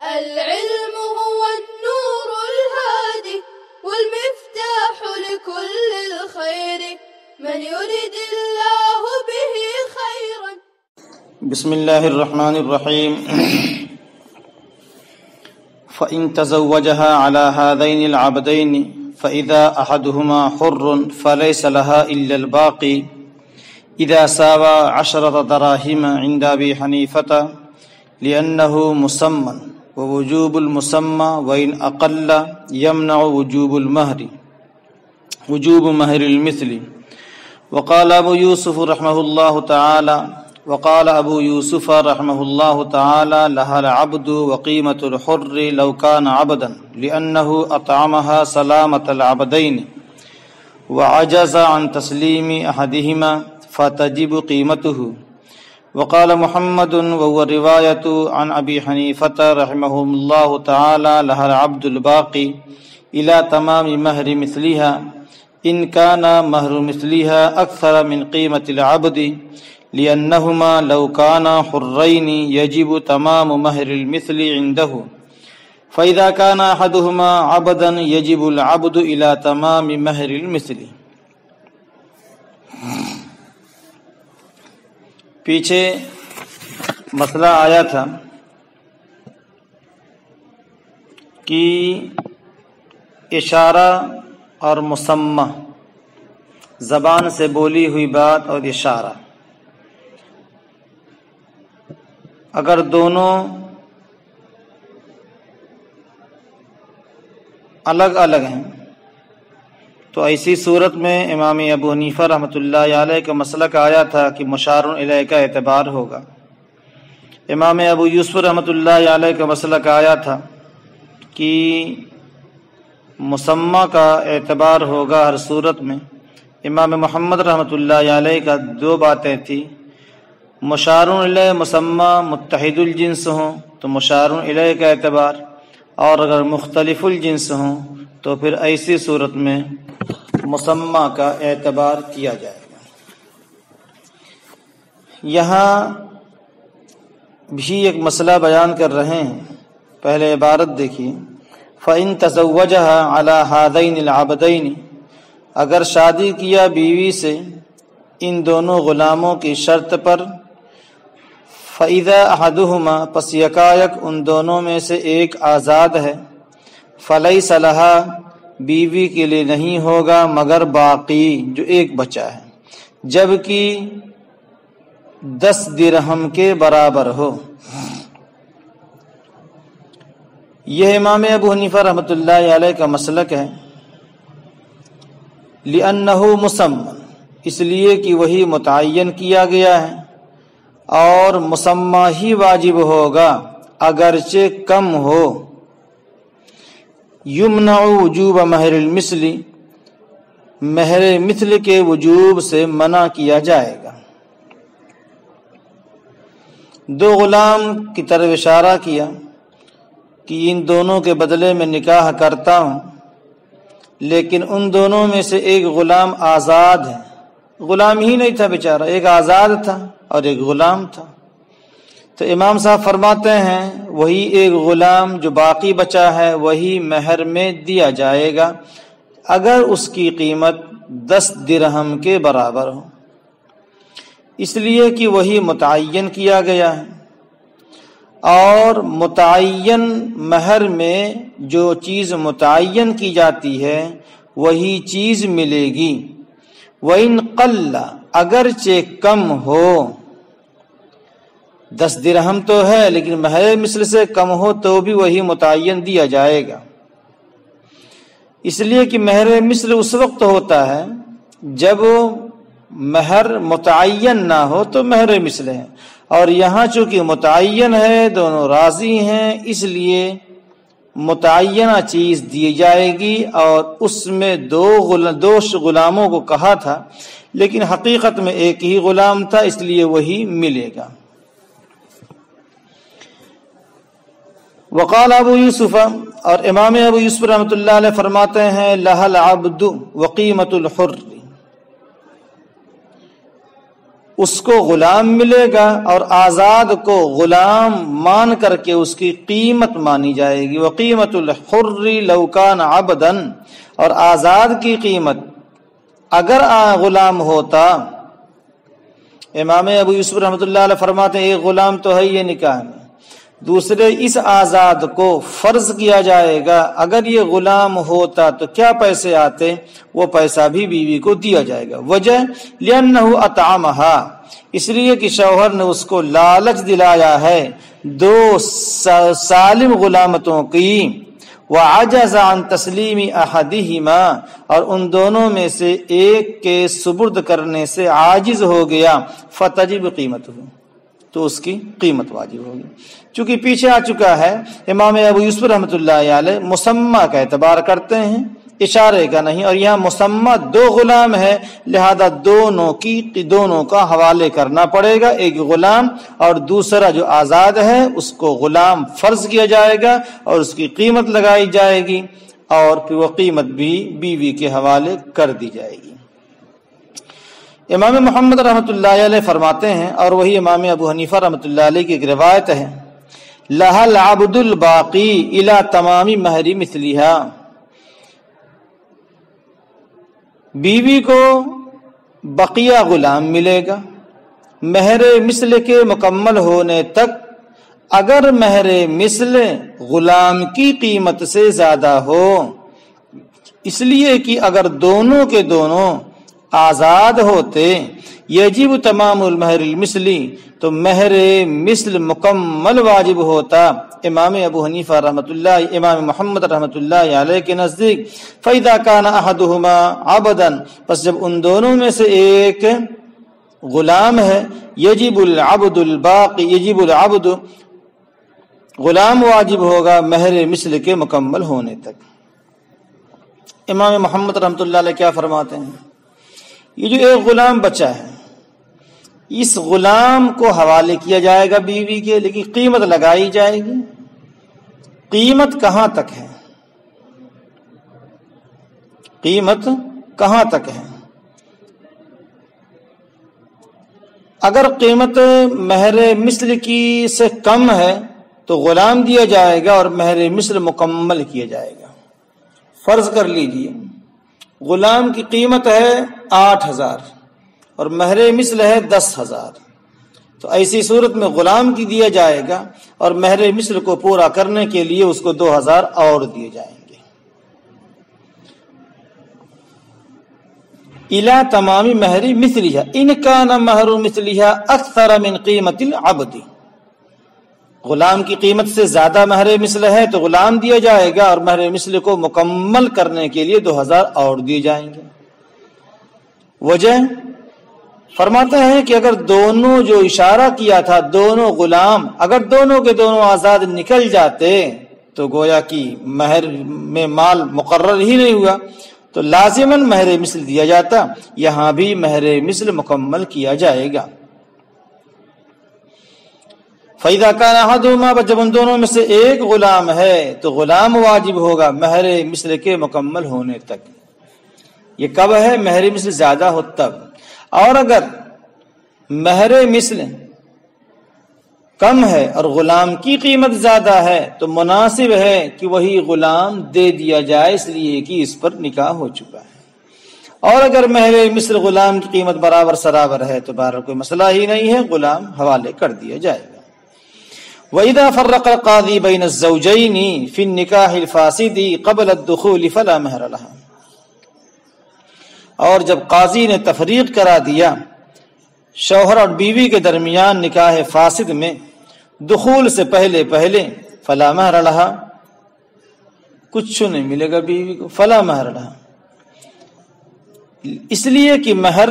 العلم هو النور الهادي والمفتاح لكل الخير من يريد الله به خيرا. بسم الله الرحمن الرحيم. فإن تزوجها على هذين العبدين فإذا أحدهما حر فليس لها إلا الباقي إذا ساوى 10 دراهم عند أبي حنيفة لأنه مسمى ووجوب المسمى وإن أقل يمنع وجوب مهر المثل. وقال أبو يوسف رحمه الله تعالى لها العبد وقيمة الحر لو كان عبدا لأنه أطعمها سلامة العبدين وعجز عن تسليم أحدهما فتجب قيمته. وقال محمد وهو رواية عن أبي حنيفة رحمه الله تعالى لها العبد الباقي إلى تمام مهر مثلها إن كان مهر مثلها أكثر من قيمة العبد لأنهما لو كانا حرين يجب تمام مهر المثل عنده فإذا كان أحدهما عبدا يجب العبد إلى تمام مهر المثل. پیچھے مسئلہ آیا تھا کہ اشارہ اور مسمہ، زبان سے بولی ہوئی بات اور اشارہ، اگر دونوں الگ الگ ہیں تو ایسی صورت میں امام ابو حنیفہ رحمۃ اللہ علیہ کا مسلک آیا تھا کہ مشار الیہ کا اعتبار ہوگا. امام ابو یوسف رحمۃ اللہ علیہ کا مسلک آیا تھا کہ مسمہ کا اعتبار ہوگا ہر صورت میں. امام محمد رحمۃ اللہ علیہ کا 2 باتیں تھیں، مشار الیہ مسمہ متحد الجنس ہوں تو مشار الیہ کا اعتبار، اور اگر مختلف الجنس ہوں تو پھر ایسی صورت میں مسمہ کا اعتبار کیا جائے گا. یہاں بھی ایک مسئلہ بیان کر رہے ہیں. پہلے عبارت دیکھیے، فَإِن تَزَوَّجَهَا عَلَى هَذَيْنِ الْعَبْدَيْنِ، اگر شادی کیا بیوی سے ان دونوں غلاموں کی شرط پر، فَإِذَا أَحَدُهُمَا، پس یکایک ان دونوں میں سے ایک آزاد ہے، فَلَيْسَ لَهَا، بیوی کے لیے نہیں ہوگا مگر باقی جو ایک بچا ہے، جبکہ 10 درہم کے برابر ہو. یہ امام ابو حنیفہ رحمۃ اللہ علیہ کا مسلک ہے. لأنہ مسمى، اس لیے کہ وہی متعین کیا گیا ہے اور مسمى ہی واجب ہوگا اگرچہ کم ہو. یمنع وجوب مہر المثل، مہر مثل کے وجوب سے منع کیا جائے گا. 2 غلام کی طرف اشارہ کیا کہ ان دونوں کے بدلے میں نکاح کرتا ہوں، لیکن ان دونوں میں سے ایک غلام آزاد ہے. غلام ہی نہیں تھا بیچارہ، ایک آزاد تھا اور ایک غلام تھا. تو امام صاحب فرماتے ہیں وہی ایک غلام جو باقی بچا ہے وہی مہر میں دیا جائے گا اگر اس کی قیمت 10 درہم کے برابر ہو، اس لیے کہ وہی متعین کیا گیا ہے. اور متعین مہر میں جو چیز متعین کی جاتی ہے وہی چیز ملے گی. وَإِن قَلَّ، اگرچہ کم ہو، 10 درہم تو ہے لیکن مہر مثل سے کم ہو تو بھی وہی متعین دیا جائے گا. اس لیے کہ مہر مثل اس وقت ہوتا ہے جب مہر متعین نہ ہو تو مہر مثل ہے، اور یہاں چونکہ متعین ہے، دونوں راضی ہیں، اس لیے متعینہ چیز دی جائے گی. اور اس میں 2 غلاموں کو کہا تھا لیکن حقیقت میں ایک ہی غلام تھا، اس لیے وہی ملے گا. وقال ابو یوسف، اور امام ابو یوسف رحمۃ اللہ علیہ فرماتے ہیں لها العبد وقیمت الحر، اس کو غلام ملے گا، اور آزاد کو غلام مان کر کے اس کی قیمت مانی جائے گی۔ وقیمت الحر لو کان عبدا، اور آزاد کی قیمت اگر غلام ہوتا، امام ابو یوسف رحمۃ اللہ علیہ فرماتے ہیں ایک غلام تو ہے یہ نکاح میں، دوسرے اس آزاد کو فرض کیا جائے گا، اگر یہ غلام ہوتا تو کیا پیسے آتے، وہ پیسہ بھی بیوی کو دیا جائے گا۔ وجہ لأنہ اطعمہا، اس لیے کہ شوہر نے اس کو لالچ دلایا ہے دو سالم غلامتوں کی، وعجز عن تسلیم احدہما، اور ان دونوں میں سے ایک کے سپرد کرنے سے عاجز ہو گیا، فتجب قیمتہ، تو اس کی قیمت واجب ہوگی۔ چونکہ پیچھے آ چکا ہے، امام ابو یوسف رحمۃ اللہ علیہ مسمى کا اعتبار کرتے ہیں، اشارے کا نہیں، اور یہاں مسمى دو غلام ہے، لہذا دونوں کا حوالے کرنا پڑے گا، ایک غلام اور دوسرا جو آزاد ہے اس کو غلام فرض کیا جائے گا اور اس کی قیمت لگائی جائے گی، اور پھر وہ قیمت بھی بیوی کے حوالے کر دی جائے گی۔ امام محمد رحمۃ اللہ علیہ فرماتے ہیں، اور وہی امام ابو حنیفہ رحمۃ اللہ علیہ کی ایک روایت ہے، لہا العبد الباقی الی تمام مہر مثلہا، بیوی کو بقیہ غلام ملے گا مہر مثل کے مکمل ہونے تک، اگر مہر مثل غلام کی قیمت سے زیادہ ہو، اس لیے کہ اگر دونوں کے دونوں آزاد ہوتے یجب تمام المہر المثلی، تو مہر مثل مکمل واجب ہوتا۔ امام ابو حنیفہ رحمۃ اللہ، امام محمد رحمۃ اللہ علیہ کے نزدیک فَإِذَا كَانَ أَحَدُهُمَا عَبْدًا، پس جب ان دونوں میں سے ایک غلام ہے، یجب العبد الباقی، یجب العبد، غلام واجب ہوگا مہر مثل کے مکمل ہونے تک۔ امام محمد رحمۃ اللہ علیہ کیا فرماتے ہیں، یہ جو ایک غلام بچہ ہے، اس غلام کو حوالے کیا جائے گا بیوی کے، لیکن قیمت لگائی جائے گی۔ قیمت کہاں تک ہے؟ قیمت کہاں تک ہے؟ اگر قیمت مہر مثل کی سے کم ہے تو غلام دیا جائے گا اور مہر مثل مکمل کیا جائے گا۔ فرض کر لیجئے غلام کی قیمت ہے 8,000 اور مہر مثل ہے 10,000، تو ایسی صورت میں غلام کی دیا جائے گا اور مہر مثل کو پورا کرنے کے لیے اس کو 2,000 اور دیے جائیں گے۔ الی تمام مہر مثلھا ان کان مہر مثلھا اکثر من قیمت العبد، غلام کی قیمت سے زیادہ مہر مثل ہے تو غلام دیا جائے گا اور مہر مثل کو مکمل کرنے کے لیے 2,000 اور دیے جائیں گے۔ وجہ فرماتے ہیں کہ اگر دونوں جو اشارہ کیا تھا، دونوں غلام اگر دونوں کے دونوں آزاد نکل جاتے تو گویا کہ مہر میں مال مقرر ہی نہیں ہوا، تو لازماً مہر مثل دیا جاتا، یہاں بھی مہر مثل مکمل کیا جائے گا۔ فَإِذَا كَانَ أَحَدُهُمَا، جب ان دونوں میں سے ایک غلام ہے تو غلام واجب ہوگا مہر مثل کے مکمل ہونے تک۔ یہ کب ہے؟ مہر مثل زیادہ ہو تب، اور اگر مہر مثل کم ہے اور غلام کی قیمت زیادہ ہے تو مناسب ہے کہ وہی غلام دے دیا جائے، اس لیے کہ اس پر نکاح ہو چکا ہے۔ اور اگر مہر مثل غلام کی قیمت برابر سرابر ہے تو بہرحال کوئی مسئلہ ہی نہیں ہے، غلام حوالے کر دیا جائے گا۔ وَإِذَا فَرَّقَ الْقَاضِي بَيْنَ الزَّوْجَيْنِ فِي النِّكَاحِ الْفَاسِدِ قَبْلَ الدُّخُولِ فَلَا مَهْرَ لَهَا، اور جب قاضی نے تفریق کرا دیا شوہر اور بیوی کے درمیان نکاح فاسد میں دخول سے پہلے فلا مہر لہا، کچھ نہیں ملے گا بیوی کو، فلا مہر لہا، اس لیے کہ مہر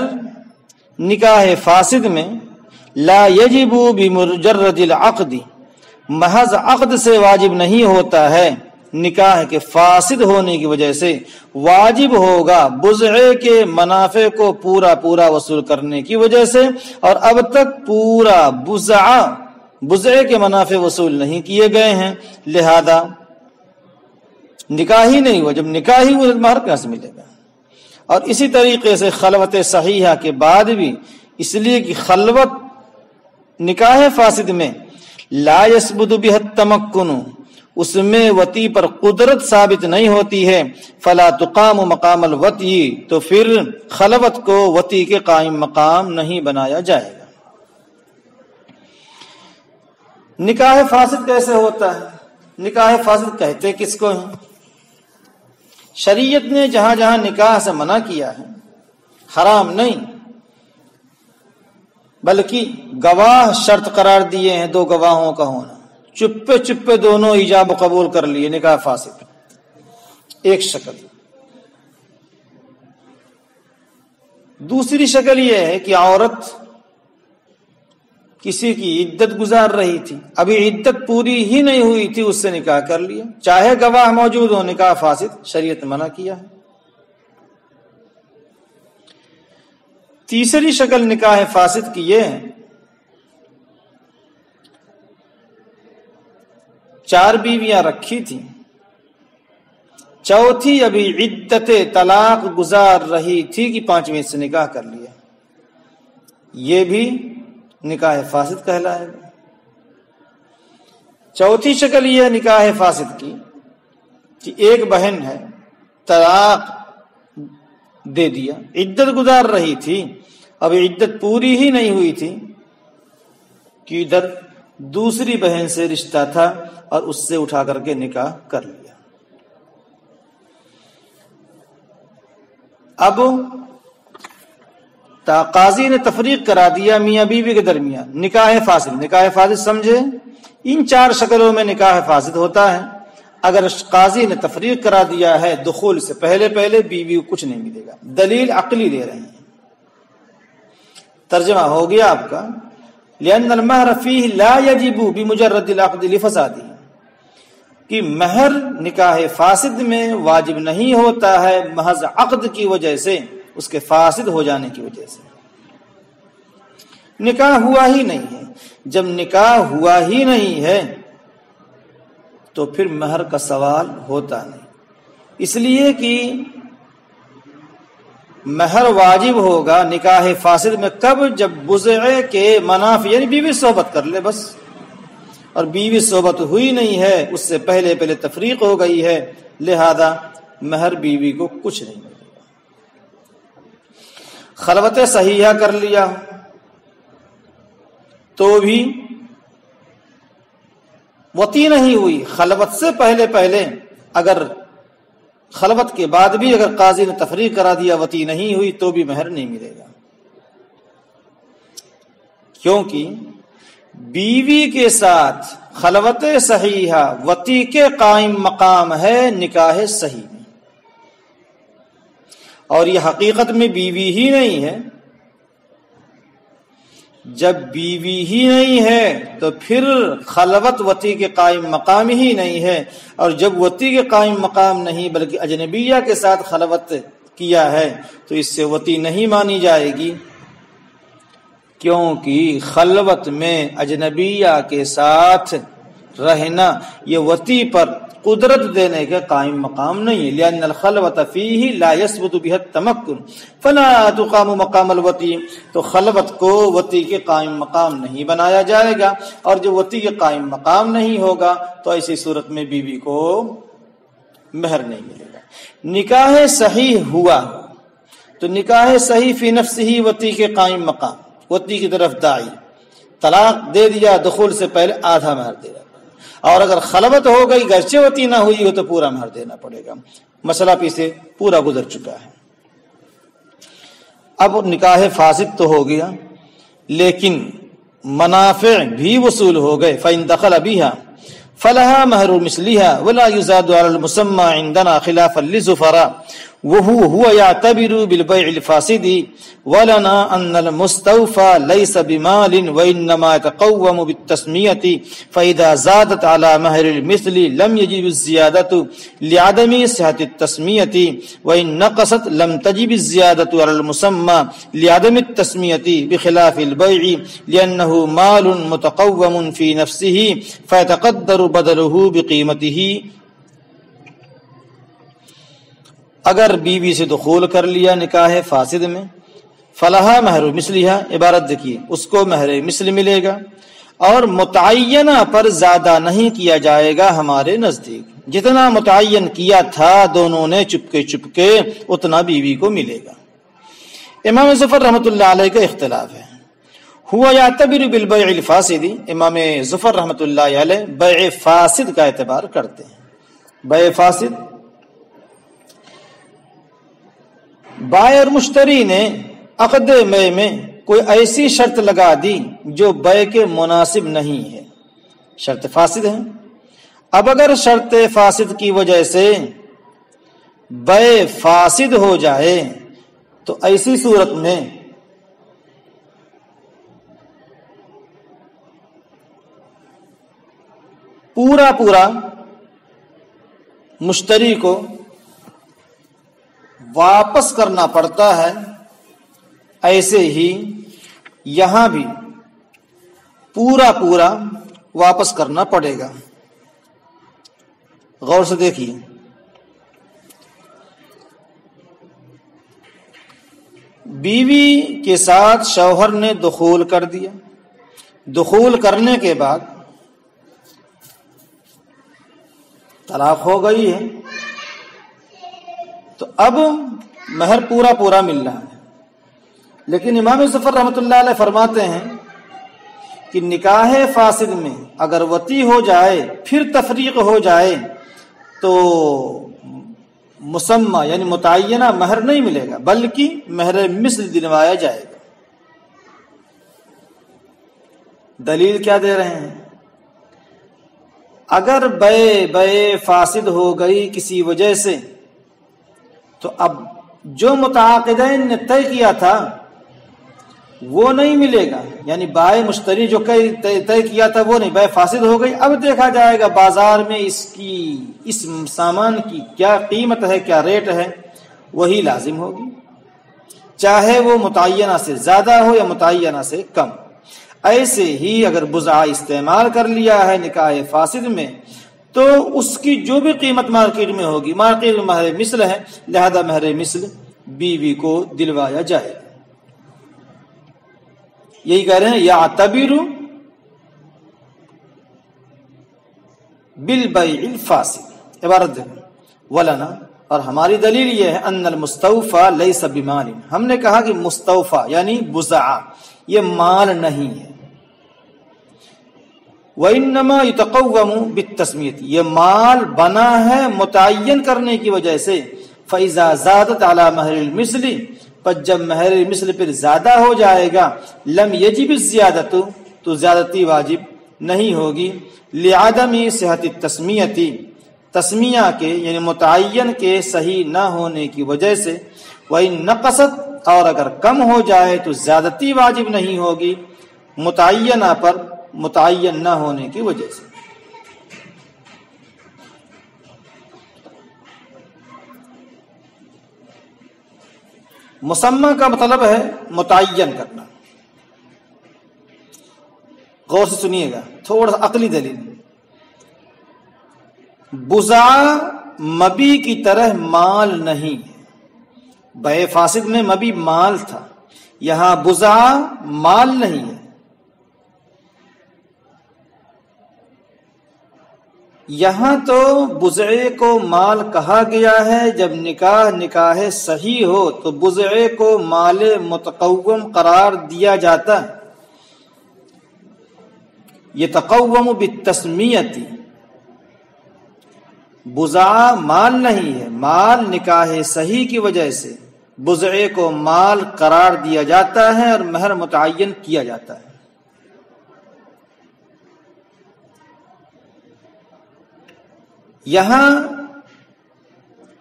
نکاح فاسد میں لا یجب بمجرد العقد، محض عقد سے واجب نہیں ہوتا ہے، نکاح کے فاسد ہونے کی وجہ سے واجب ہوگا بضعے کے منافع کو پورا وصول کرنے کی وجہ سے، اور اب تک پورا بضعے کے منافع وصول نہیں کیے گئے ہیں، لہذا نکاح ہی نہیں ہوا۔ جب نکاح ہی ہوا مہر کہاں سے ملے گا؟ اور اسی طریقے سے خلوت صحیحہ کے بعد بھی اس لیے کہ خلوت نکاح فاسد میں لا یثبت بہ التمکن، اس میں وطی پر قدرت ثابت نہیں ہوتی ہے، فلا تقام مقام الوطی، تو پھر خلوت کو وطی کے قائم مقام نہیں بنایا جائے گا۔ نکاح فاسد کیسے ہوتا ہے؟ نکاح فاسد کہتے کس کو ہیں؟ شریعت نے جہاں جہاں نکاح سے منع کیا ہے، حرام نہیں بلکہ گواہ شرط قرار دیے ہیں، 2 گواہوں کا ہونا، چپے چپے دونوں ایجاب و قبول کر لیے، نکاح فاسد ایک شکل۔ دوسری شکل یہ ہے کہ عورت کسی کی عدت گزار رہی تھی، ابھی عدت پوری ہی نہیں ہوئی تھی، اس سے نکاح کر لیا، چاہے گواہ موجود ہو، نکاح فاسد، شریعت نے منع کیا ہے۔ تیسری شکل نکاح فاسد کی یہ ہے، 4 بیویاں رکھی تھیں، چوتھی ابھی عدت طلاق گزار رہی تھی کہ 5ویں سے نکاح کر لیا، یہ بھی نکاح فاسد کہلائے گا۔ چوتھی شکل یہ ہے نکاح فاسد کی کہ ایک بہن ہے، طلاق دے دیا، عدت گزار رہی تھی، اب عدت پوری ہی نہیں ہوئی تھی کہ ادھر دوسری بہن سے رشتہ تھا اور اس سے اٹھا کر کے نکاح کر لیا۔ اب قاضی نے تفریق کرا دیا میاں بیوی کے درمیان، نکاح فاسد، نکاح فاسد سمجھے ان 4 شکلوں میں نکاح فاسد ہوتا ہے۔ اگر قاضی نے تفریق کرا دیا ہے دخول سے پہلے بیوی کو کچھ نہیں ملے گا، دلیل عقلی دے رہے ہیں۔ ترجمہ ہو گیا آپ کا، لأن المہر فیہ لا یجب بمجرد العقد لفسادہ، کہ مہر نکاح فاسد میں واجب نہیں ہوتا ہے محض عقد کی وجہ سے، اس کے فاسد ہو جانے کی وجہ سے۔ نکاح ہوا ہی نہیں ہے، جب نکاح ہوا ہی نہیں ہے تو پھر مہر کا سوال ہوتا نہیں، اس لیے کہ مہر واجب ہوگا نکاح فاسد میں کب؟ جب بضع کے منافع، یعنی بیوی صحبت کر لے بس، اور بیوی صحبت ہوئی نہیں ہے، اس سے پہلے تفریق ہو گئی ہے، لہذا مہر بیوی کو کچھ نہیں ملے گا۔ خلوت صحیحہ کر لیا تو بھی وطی نہیں ہوئی، خلوت سے پہلے اگر خلوت کے بعد بھی اگر قاضی نے تفریق کرا دیا وطی نہیں ہوئی تو بھی مہر نہیں ملے گا، کیونکہ بیوی کے ساتھ خلوت صحیحہ وطی کے قائم مقام ہے نکاح صحیح میں، اور یہ حقیقت میں بیوی ہی نہیں ہے۔ جب بیوی ہی نہیں ہے تو پھر خلوت وطی کے قائم مقام ہی نہیں ہے، اور جب وطی کے قائم مقام نہیں بلکہ اجنبیہ کے ساتھ خلوت کیا ہے تو اس سے وطی نہیں مانی جائے گی، کیونکہ خلوت میں اجنبیہ کے ساتھ رہنا یہ وطی پر قدرت دینے کے قائم مقام نہیں ہے، لأن الخلوۃ فیہ لا یثبت بہ التمکن فلا تقام مقام الوطی، تو خلوت کو وطی کے قائم مقام نہیں بنایا جائے گا، اور جو وطی کے قائم مقام نہیں ہوگا تو ایسی صورت میں بیوی کو مہر نہیں ملے گا۔ نکاح صحیح ہوا تو نکاح صحیح فی نفسہ وطی کے قائم مقام، وطی کی طرف داعی، طلاق دے دیا دخول سے پہلے آدھا مہر دے گا، اور اگر خلوت ہو گئی گرچہ وطی نہ ہوئی ہو تو پورا مہر دینا پڑے گا۔ مسئلہ پیچھے پورا گزر چکا ہے۔ اب نکاح فاسد تو ہو گیا لیکن منافع بھی وصول ہو گئے، فإن دخل بها فلها مہر مثلها ولا يزاد على المسمى عندنا خلافا للزفراء وهو يعتبر بالبيع الفاسد ولنا أن المستوفى ليس بمال وإنما يتقوم بالتسمية، فإذا زادت على مهر المثل لم يجب الزيادة لعدم صحة التسمية، وإن نقصت لم تجب الزيادة على المسمى لعدم التسمية، بخلاف البيع لأنه مال متقوم في نفسه فيتقدر بدله بقيمته۔ اگر بیوی سے دخول کر لیا نکاح فاسد میں، فلہا مہر مثلہا، عبارت دیکھیے، اس کو مہر مثل ملے گا، اور متعینہ پر زیادہ نہیں کیا جائے گا ہمارے نزدیک، جتنا متعین کیا تھا دونوں نے چپکے اتنا بیوی کو ملے گا۔ امام ظفر رحمۃ اللہ علیہ کا اختلاف ہے، ہوا یعتبر بالبیع الفاسد، امام ظفر رحمۃ اللہ علیہ بیع فاسد کا اعتبار کرتے ہیں۔ بیع فاسد، بائع اور مشتری نے عقد بیع میں کوئی ایسی شرط لگا دی جو بیع کے مناسب نہیں ہے، شرط فاسد ہے۔ اب اگر شرط فاسد کی وجہ سے بیع فاسد ہو جائے تو ایسی صورت میں پورا مشتری کو واپس کرنا پڑتا ہے، ایسے ہی یہاں بھی پورا واپس کرنا پڑے گا۔ غور سے دیکھیے، بیوی کے ساتھ شوہر نے دخول کر دیا، دخول کرنے کے بعد طلاق ہو گئی ہے، تو اب مہر پورا مل رہا ہے، لیکن امام ظفر رحمۃ اللہ علیہ فرماتے ہیں کہ نکاح فاسد میں اگر وطی ہو جائے پھر تفریق ہو جائے تو مسمى یعنی متعینہ مہر نہیں ملے گا، بلکہ مہر مثل دلوایا جائے گا۔ دلیل کیا دے رہے ہیں؟ اگر بیع فاسد ہو گئی کسی وجہ سے تو اب جو متعاقدین نے طے کیا تھا وہ نہیں ملے گا، یعنی بائع مشتری جو طے کیا تھا وہ نہیں، بیع فاسد ہو گئی۔ اب دیکھا جائے گا بازار میں اس سامان کی کیا قیمت ہے، کیا ریٹ ہے، وہی لازم ہوگی، چاہے وہ متعینہ سے زیادہ ہو یا متعینہ سے کم۔ ایسے ہی اگر بضاعہ استعمال کر لیا ہے نکاح فاسد میں تو اس کی جو بھی قیمت مارکیٹ میں ہوگی، مارکیٹ میں مہر مثل ہے، لہذا مہر مثل بیوی کو دلوایا جائے گا۔ یہی کہہ رہے ہیں یعتبر بالبیع الفاسد، عبارت دیکھیں، ولنا، اور ہماری دلیل یہ ہے ان المستوفى لیس بمال، ہم نے کہا کہ مستوفى یعنی بضاعہ یہ مال نہیں ہے، وانما يتقوم بالتسمیۃ، یہ مال بنا ہے متعین کرنے کی وجہ سے، فاذا زادت على مہر المثل، پس جب مہر مثل پھر زیادہ ہو جائے گا، لم یجب الزیادۃ، تو زیادتی واجب نہیں ہوگی، لعدم صحت التسمیۃ، تسمیہ کے یعنی متعین کے صحیح نہ ہونے کی وجہ سے، وَإِن نقصت، اور اگر کم ہو جائے تو زیادتی واجب نہیں ہوگی متعینہ پر متعین نہ ہونے کی وجہ سے۔ مسمى کا مطلب ہے متعین کرنا۔ غور سے سنیے گا، تھوڑا سا عقلی دلیل، بضاعہ مبی کی طرح مال نہیں ہے، بیع فاسد میں مبی مال تھا، یہاں بضاعہ مال نہیں ہے۔ یہاں تو بضعے کو مال کہا گیا ہے، جب نکاح صحیح ہو تو بضعے کو مال متقوم قرار دیا جاتا ہے، یتقوم بالتسمیۃ، بضاعہ مال نہیں ہے، مال نکاح صحیح کی وجہ سے بضعے کو مال قرار دیا جاتا ہے اور مہر متعین کیا جاتا ہے۔ یہاں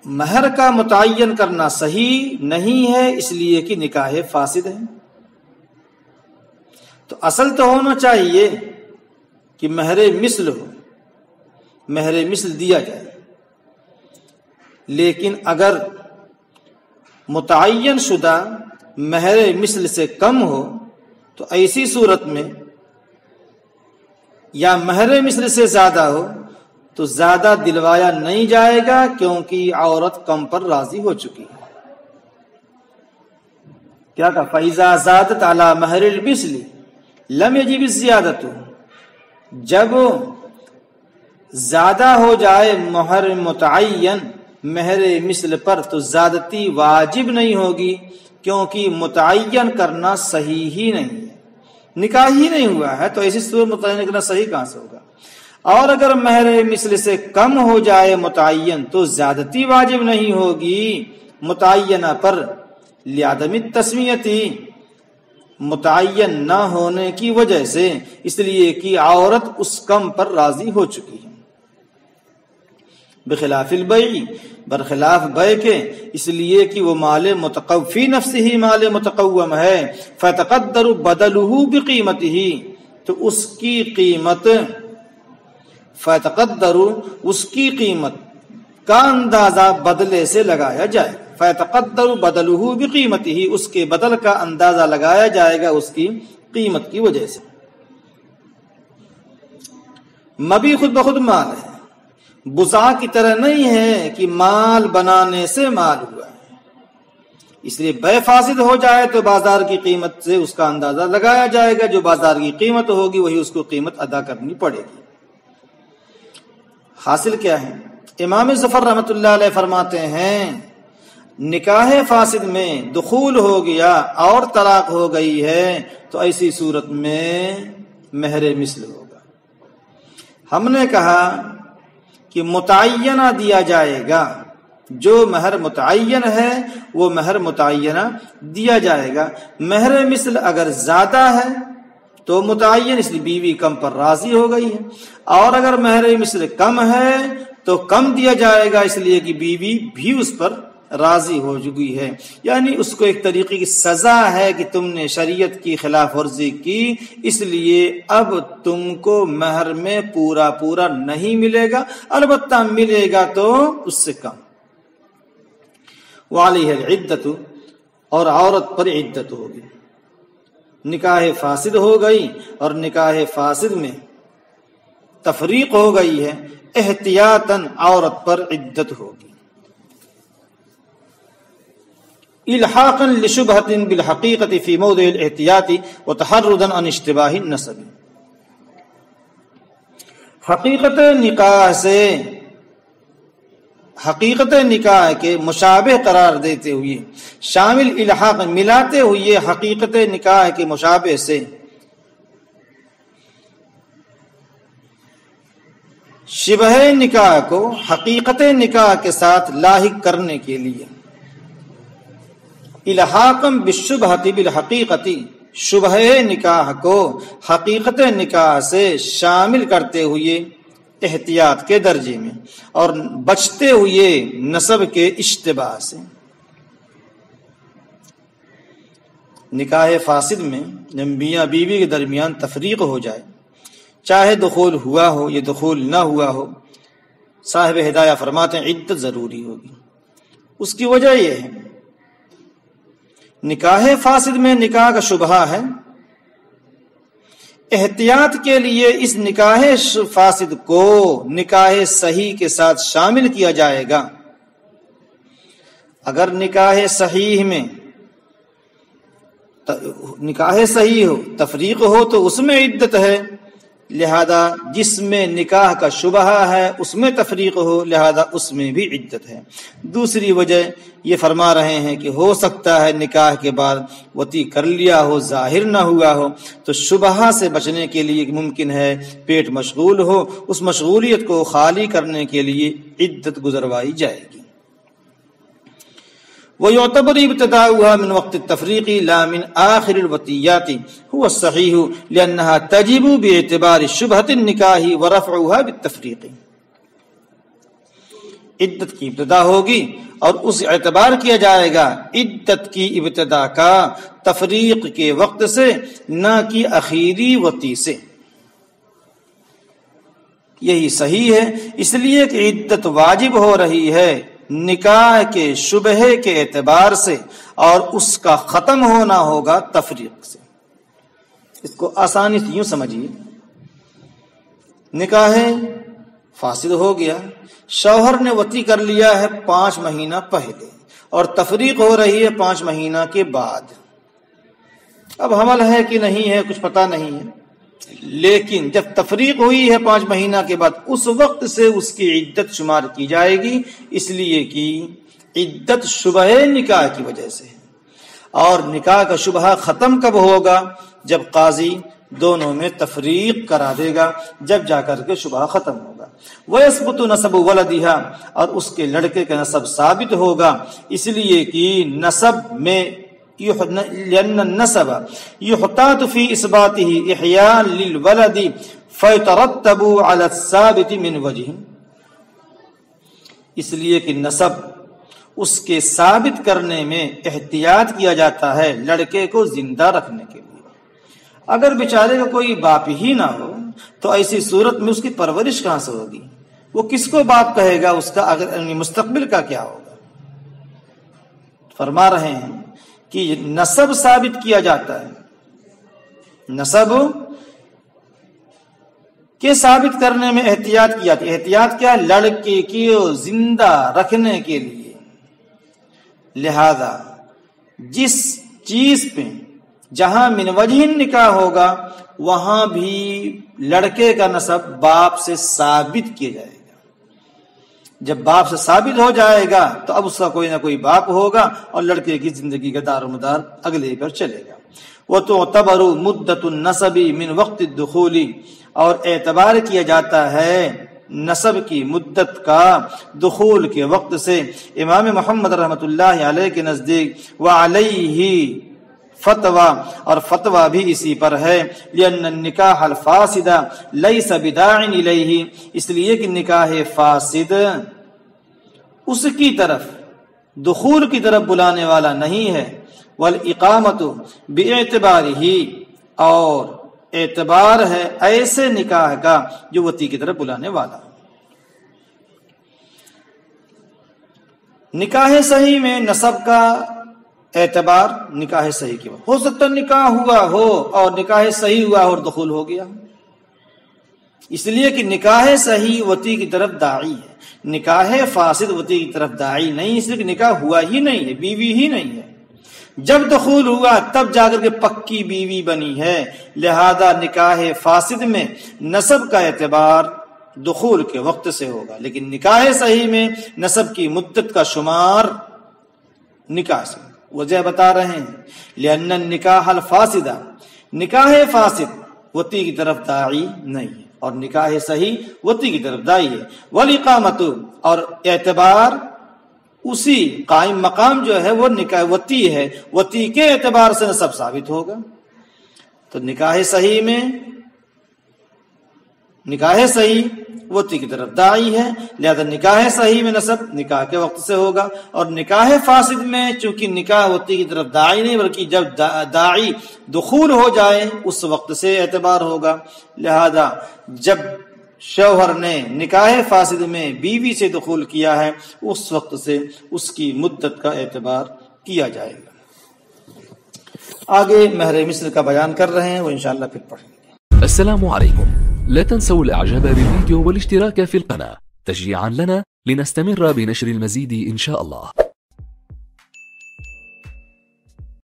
مہر کا متعین کرنا صحیح نہیں ہے، اس لیے کہ نکاح فاسد ہے۔ تو اصل تو ہونا چاہیے کہ مہر مثل ہو، مہر مثل دیا جائے، لیکن اگر متعین شدہ مہر مثل سے کم ہو تو ایسی صورت میں، یا مہر مثل سے زیادہ ہو تو زیادہ دلوایا نہیں جائے گا، کیونکہ عورت کم پر راضی ہو چکی ہے۔ کیا کہا فَإِذَا زَادَتْ عَلَى مَهْرِ الْمِثْلِ لَمْ يَجِبِ الزِّيَادَةُ، جب زیادہ ہو جائے مہر متعین مہر مثل پر تو زیادتی واجب نہیں ہوگی، کیونکہ متعین کرنا صحیح ہی نہیں ہے، نکاح ہی نہیں ہوا ہے، تو ایسی صورت متعین کرنا صحیح کہاں سے ہوگا؟ اور اگر مہر مثل سے کم ہو جائے متعین تو زیادتی واجب نہیں ہوگی متعینہ پر، لعدم التسمیتی، متعین نہ ہونے کی وجہ سے، اس لیے کہ عورت اس کم پر راضی ہو چکی ہے، بخلاف البیع، برخلاف بیع کے، اس لیے کہ وہ مال متقوی نفسہ ہی مال متقوم ہے، فتقدر بدلہ بقیمتہ، تو اس کی قیمت، فتقدر اس کی قیمت کا اندازہ بدلے سے لگایا جائے، فَيَتَقَدَّرُ بَدَلُهُ بِقِيمَتِهِ، اس کے بدل کا اندازہ لگایا جائے گا اس کی قیمت کی وجہ سے۔ مبی خود بخود مال ہے، بضاع کی طرح نہیں ہے کہ مال بنانے سے مال ہوا ہے، اس لیے بیع فاسد ہو جائے تو بازار کی قیمت سے اس کا اندازہ لگایا جائے گا، جو بازار کی قیمت ہوگی وہی اس کو قیمت ادا کرنی پڑے گی۔ حاصل کیا ہے؟ امام ظفر رحمۃ اللہ علیہ فرماتے ہیں نکاح فاسد میں دخول ہو گیا اور طلاق ہو گئی ہے تو ایسی صورت میں مہر مثل ہوگا۔ ہم نے کہا کہ متعینہ دیا جائے گا، جو مہر متعین ہے وہ مہر متعینہ دیا جائے گا، مہر مثل اگر زیادہ ہے تو متعین، اس لیے بیوی کم پر راضی ہو گئی ہے، اور اگر مہر مثل کم ہے تو کم دیا جائے گا، اس لیے کہ بیوی بھی اس پر راضی ہو چکی ہے، یعنی اس کو ایک طریقے کی سزا ہے کہ تم نے شریعت کی خلاف ورزی کی، اس لیے اب تم کو مہر میں پورا پورا نہیں ملے گا، البتہ ملے گا تو اس سے کم۔ وعلیہ العدت، اور عورت پر عدت ہوگی۔ نکاح فاسد ہو گئی اور نکاح فاسد میں تفریق ہو گئی ہے، احتیاطاً عورت پر عدت ہوگی، الحاقا لشبہۃ بالحقیقۃ فی موضع الاحتیاط وتحرزا عن اشتباہ النسب۔ حقیقت نکاح کے مشابہ قرار دیتے ہوئے، شامل الحاق ملاتے ہوئے حقیقت نکاح کے مشابہ سے شبہ نکاح کو حقیقت نکاح کے ساتھ لاحق کرنے کے لیے، الحاقم بالشبہۃ بالحقیقۃ، شبہ نکاح کو حقیقت نکاح سے شامل کرتے ہوئے احتیاط کے درجے میں، اور بچتے ہوئے نسب کے اشتباہ سے۔ نکاح فاسد میں جب میاں بیوی کے درمیان تفریق ہو جائے، چاہے دخول ہوا ہو یا دخول نہ ہوا ہو، صاحب ہدایہ فرماتے ہیں عدت ضروری ہوگی۔ اس کی وجہ یہ ہے نکاح فاسد میں نکاح کا شبہ ہے، احتیاط کے لیے اس نکاح فاسد کو نکاح صحیح کے ساتھ شامل کیا جائے گا۔ اگر نکاح صحیح میں نکاح صحیح ہو، تفریق ہو تو اس میں عدت ہے، لہذا جس میں نکاح کا شبہ ہے اس میں تفریق ہو، لہذا اس میں بھی عدت ہے۔ دوسری وجہ یہ فرما رہے ہیں کہ ہو سکتا ہے نکاح کے بعد وطی کر لیا ہو، ظاہر نہ ہوا ہو، تو شبہ سے بچنے کے لیے ممکن ہے پیٹ مشغول ہو، اس مشغولیت کو خالی کرنے کے لیے عدت گزروائی جائے گی۔ ويعتبر ابتداؤها من وقت التفريق لا من آخر الوطيات هو الصحيح لأنها تجب باعتبار شبهة النكاح ورفعها بالتفريق۔ عدت کی ابتدا ہوگی اور اس اعتبار کیا جائے گا عدت کی ابتدا کا تفریق کے وقت سے، نہ کہ اخیری وطی سے۔ یہی صحیح ہے، اس لیے کہ عدت واجب ہو رہی ہے نکاح کے شبہ کے اعتبار سے، اور اس کا ختم ہونا ہوگا تفریق سے۔ اس کو آسانی سے یوں سمجھیے، نکاح فاسد ہو گیا، شوہر نے وطی کر لیا ہے 5 مہینہ پہلے اور تفریق ہو رہی ہے 5 مہینہ کے بعد، اب حمل ہے کہ نہیں ہے کچھ پتہ نہیں ہے، لیکن جب تفریق ہوئی ہے 5 مہینہ کے بعد اس وقت سے اس کی عدت شمار کی جائے گی، اس لیے کہ عدت شبہ نکاح کی وجہ سے، اور نکاح کا شبہ ختم کب ہوگا؟ جب قاضی دونوں میں تفریق کرا دے گا، جب جا کر کے شبہ ختم ہوگا۔ وَيَثْبُتُ نَسَبُ وَلَدِهَا، اور اس کے لڑکے کا نسب ثابت ہوگا، اس لیے کہ نسب میں لأن النسب يحتاط في إثباته إحياء للولد فيترتب على الثابت من وجه، اس لیے کہ نسب اس کے ثابت کرنے میں احتیاط کیا جاتا ہے لڑکے کو زندہ رکھنے کے لیے۔ اگر بیچارے کا کوئی باپ ہی نہ ہو تو ایسی صورت میں اس کی پرورش کہاں سے ہوگی؟ وہ کس کو باپ کہے گا؟ اس کا اگر مستقبل کا کیا ہوگا؟ فرما رہے ہیں کہ نسب ثابت کیا جاتا ہے، نسب کے ثابت کرنے میں احتیاط کی جاتی ہے۔ احتیاط کیا؟ لڑکے کو زندہ رکھنے کے لیے، لہذا جس چیز پہ جہاں من وجہ نکاح ہوگا وہاں بھی لڑکے کا نسب باپ سے ثابت کیا جائے گا۔ جب باپ سے ثابت ہو جائے گا تو اب اس کا کوئی نہ کوئی باپ ہوگا اور لڑکے کی زندگی کا دار و مدار اگلے پر چلے گا۔ وَتُعْتَبَرُ مُدَّةُ النَّسَبِ مِنْ وَقْتِ الدُّخُولِ، اور اعتبار کیا جاتا ہے نسب کی مدت کا دخول کے وقت سے۔ امام محمد رحمۃ اللہ علیہ کے نزدیک وعلیہ فتویٰ، اور فتویٰ بھی اسی پر ہے، لأن النکاح الفاسد لیس بداع الیہ، اس لیے کہ نکاح فاسد اس کی طرف دخول کی طرف بلانے والا نہیں ہے، والاقامۃ باعتبارہ، اور اعتبار ہے ایسے نکاح کا جو وتی کی طرف بلانے والا۔ نکاح صحیح میں نسب کا اعتبار نکاح صحیح کے بعد ہو سکتا، نکاح ہوا ہو اور نکاح صحیح ہوا اور دخول ہو گیا، اس لیے کہ نکاح صحیح وتی کی طرف داعی ہے، نکاح فاسد وتی کی طرف داعی نہیں، اس لیے کہ نکاح ہوا ہی نہیں ہے، بیوی ہی نہیں ہے۔ جب دخول ہوا تب جا کر کے پکی بیوی بنی ہے، لہذا نکاح فاسد میں نسب کا اعتبار دخول کے وقت سے ہوگا، لیکن نکاح صحیح میں نسب کی مدت کا شمار نکاح سے۔ وجہ بتا رہے ہیں، لأن النکاح الفاسد، نکاح فاسد وتی کی طرف داعی نہیں ہے اور نکاح صحیح وتی کی طرف داعی ہے۔ والاقامۃ، اور اعتبار اسی قائم مقام جو ہے وہ نکاح وتی ہے، وتی کے اعتبار سے نسب ثابت ہوگا۔ تو نکاح صحیح میں نکاح صحیح وتی کی طرف داعی ہے، لہذا نکاح صحیح میں نسب نکاح کے وقت سے ہوگا، اور نکاح فاسد میں چونکہ نکاح وتی کی طرف داعی نہیں بلکہ جب داعی دخول ہو جائے اس وقت سے اعتبار ہوگا، لہذا جب شوہر نے نکاح فاسد میں بیوی سے دخول کیا ہے اس وقت سے اس کی مدت کا اعتبار کیا جائے گا۔ آگے مہر مثل کا بیان کر رہے ہیں، وہ انشاءاللہ پھر پڑھیں گے۔ السلام عليكم، لا تنسوا الاعجاب بالفيديو والاشتراك في القناة تشجيعا لنا لنستمر بنشر المزيد ان شاء الله.